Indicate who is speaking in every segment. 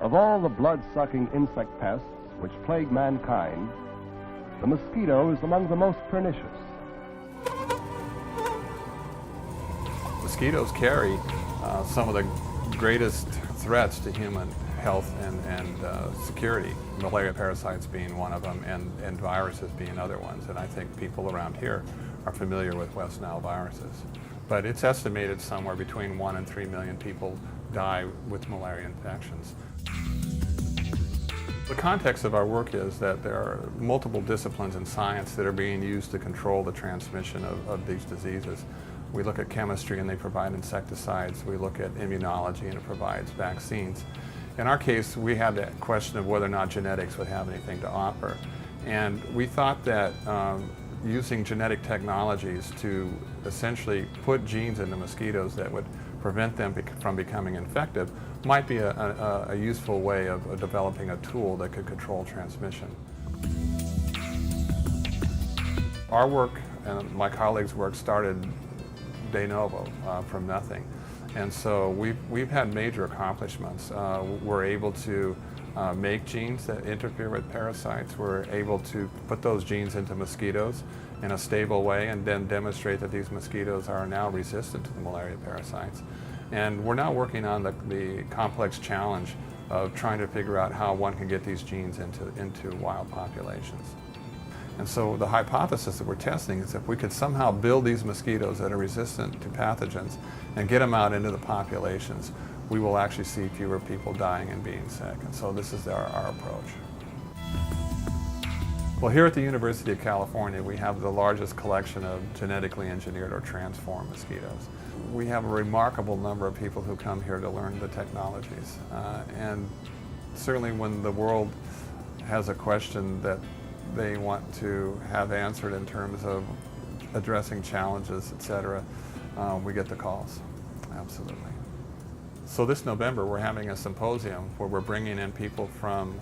Speaker 1: Of all the blood-sucking insect pests which plague mankind, the mosquito is among the most pernicious.
Speaker 2: Mosquitoes carry some of the greatest threats to human health and security, malaria parasites being one of them, and viruses being other ones. And I think people around here are familiar with West Nile viruses. But it's estimated somewhere between 1 and 3 million people die with malaria infections. The context of our work is that there are multiple disciplines in science that are being used to control the transmission of these diseases. We look at chemistry and they provide insecticides. We look at immunology and it provides vaccines. In our case, we had the question of whether or not genetics would have anything to offer. And we thought that using genetic technologies to essentially put genes into mosquitoes that would prevent them from becoming infected might be a useful way of developing a tool that could control transmission. Our work and my colleagues' work started de novo, from nothing. And so we've had major accomplishments. We're able to make genes that interfere with parasites. We're able to put those genes into mosquitoes in a stable way and then demonstrate that these mosquitoes are now resistant to the malaria parasites. And we're now working on the complex challenge of trying to figure out how one can get these genes into wild populations. And so the hypothesis that we're testing is if we could somehow build these mosquitoes that are resistant to pathogens and get them out into the populations, we will actually see fewer people dying and being sick. And so this is our approach. Well, here at the University of California, we have the largest collection of genetically engineered or transformed mosquitoes. We have a remarkable number of people who come here to learn the technologies. And certainly when the world has a question that they want to have answered in terms of addressing challenges, etc., we get the calls, absolutely. So this November we're having a symposium where we're bringing in people from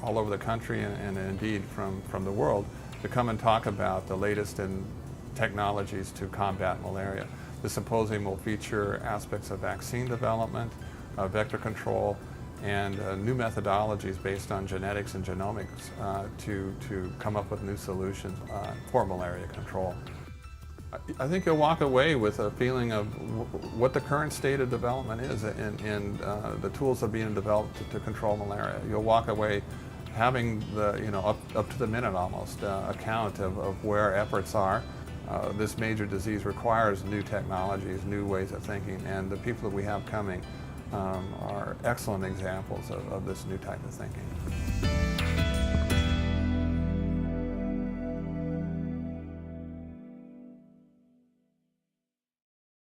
Speaker 2: all over the country and indeed from the world to come and talk about the latest in technologies to combat malaria. The symposium will feature aspects of vaccine development, vector control, and new methodologies based on genetics and genomics to come up with new solutions for malaria control. I think you'll walk away with a feeling of what the current state of development is in the tools that are being developed to control malaria. You'll walk away having the, up to the minute almost, account of where efforts are. This major disease requires new technologies, new ways of thinking, and the people that we have coming are excellent examples of this new type of thinking.